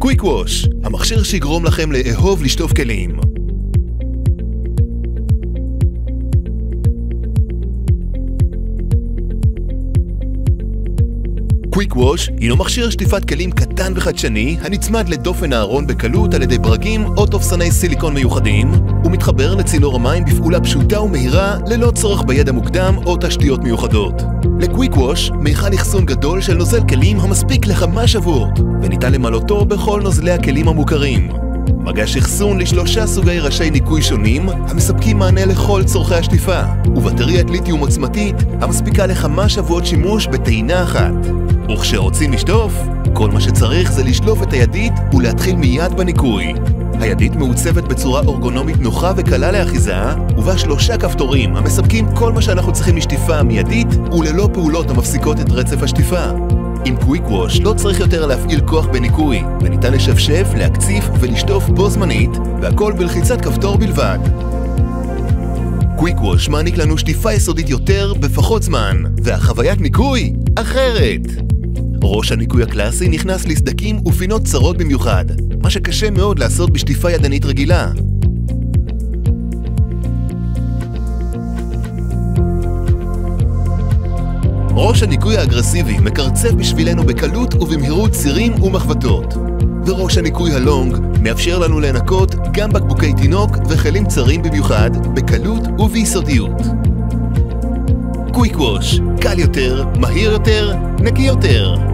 קוויק ווש, המכשיר שיגרום לכם לאהוב לשטוף כלים. קוויק ווש הינו מכשיר שטיפת כלים קטן וחדשני הנצמד לדופן הארון בקלות על ידי ברגים או תופסני סיליקון מיוחדים ומתחבר לצינור המים בפעולה פשוטה ומהירה ללא צורך בידע מוקדם או תשתיות מיוחדות. לקוויק ווש מיכל אחסון גדול של נוזל כלים המספיק לכמה שבועות וניתן למלאותו בכל נוזלי הכלים המוכרים. מגש אחסון לשלושה סוגי ראשי ניקוי שונים המספקים מענה לכל צורכי השטיפה ובטריית ליתיום עוצמתית המספיקה לכמה שבועות שימוש בטעינה אחת. וכשרוצים לשטוף, כל מה שצריך זה לשלוף את הידית ולהתחיל מיד בניקוי. הידית מעוצבת בצורה אורגונומית נוחה וקלה לאחיזה, ובה 3 כפתורים המספקים כל מה שאנחנו צריכים לשטיפה מיידית וללא פעולות המפסיקות את רצף השטיפה. עם קוויק ווש לא צריך יותר להפעיל כוח בניקוי, וניתן לשפשף, להקציף ולשטוף בו זמנית, והכל בלחיצת כפתור בלבד. קוויק ווש מעניק לנו שטיפה יסודית יותר בפחות זמן, והחוויית ניקוי אחרת. ראש הניקוי הקלאסי נכנס לסדקים ופינות צרות במיוחד, מה שקשה מאוד לעשות בשטיפה ידנית רגילה. ראש הניקוי האגרסיבי מקרצף בשבילנו בקלות ובמהירות צירים ומחבטות. וראש הניקוי הלונג מאפשר לנו לנקות גם בקבוקי תינוק וכלים צרים במיוחד בקלות וביסודיות. קוויק ווש, קל יותר, מהיר יותר, נקי יותר.